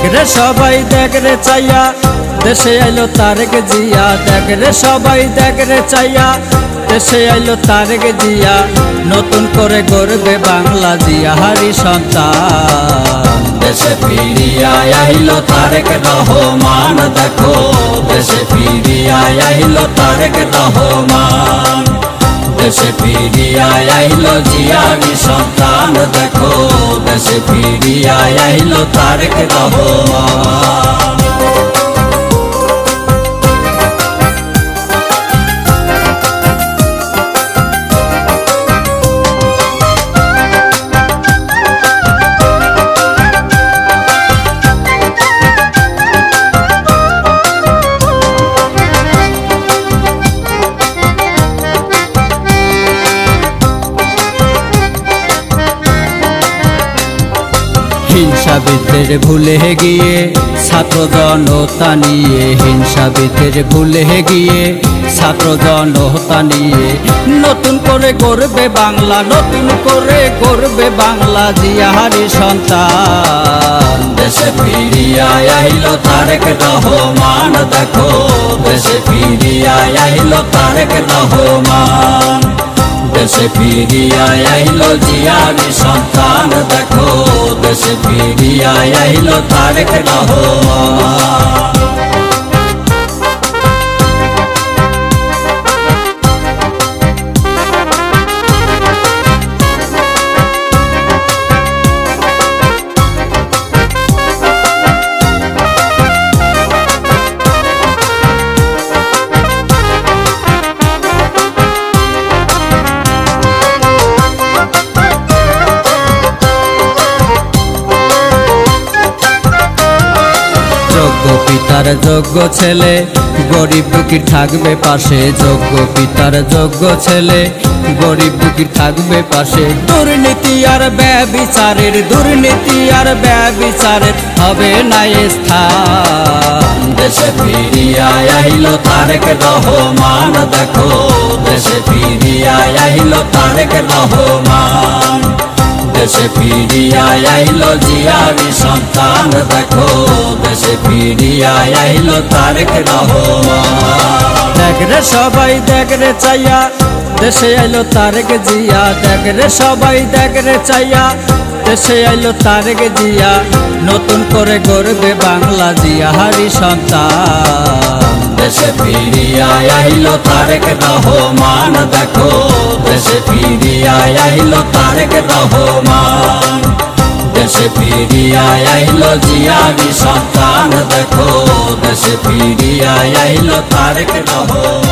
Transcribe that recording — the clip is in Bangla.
দেখ রে সবাই দেখ রে চাইয়া দেশে আইলো তারেক জিয়া। দেখ রে সবাই দেখ রে চাইয়া দেশে আইলো তারেক জিয়া। নতুন করে গড়বে বাংলা জিয়াহারি সন্তান। দেশে ফিরিয়া আইলো তারেক রহমান, দেখো দেশে ফিরিয়া আইলো তারেক রহমান। দেশে ফিরিয়া আইলো জিয়ারি সন্তান, দেখো দেশে ফিরিয়া আইলো তারেক রহমান। হিংসা বিদ্বেষ ভুলে গিয়ে ছাত্র জনতা নিয়ে, হিংসা বিদ্বেষ ভুলে গিয়ে ছাত্র জনতা নিয়ে নতুন করে গড়বে বাংলা, নতুন করে গড়বে বাংলা জিয়াহারি সন্তান। দেশে ফিরিয়া আইলো তারেক রহমান, দেখো দেশে ফিরিয়া আইলো তারেক রহমান। দেশে ফিরিয়া আইলো জিয়ারি সন্তান, দেখো দেশে ফিরিয়া আইলো তারেক রহমান। পিতার যোগ্য ছেলে গরিব দুঃখী থাকবে পাশে। যোগ্য পিতার যোগ্য ছেলে গরিব দুঃখী থাকবে পাশে। দুর্নীতি আর ব্যভিচারের, দুর্নীতি আর ব্যভিচারের হবে না স্থান। দেশে ফিরিয়া আইলো তারেক রহমান, দেখো দেশে ফিরিয়া আইলো তারেক রহমান। দেশে ফিরিয়া আইলো জিয়ারি সন্তান, দেখো দেশে ফিরিয়া আইলো তারেক রহমান। দেখ রে সবাই দেখ রে চাইয়া দেশে আইলো তারেক জিয়া। দেখ রে সবাই দেখ রে চাইয়া দেশে আইলো তারেক জিয়া। নতুন করে গড়বে বাংলা জিয়াহারি সন্তান। দেশে ফিরিয়া আইলো তারেক রহমান, দেখো দেশে ফিরিয়া আইলো তারেক রহমান। দেশে ফিরিয়া আইলো জিয়ারি সন্তান, দেখো দেশে ফিরিয়া আইলো তারেক রহমান।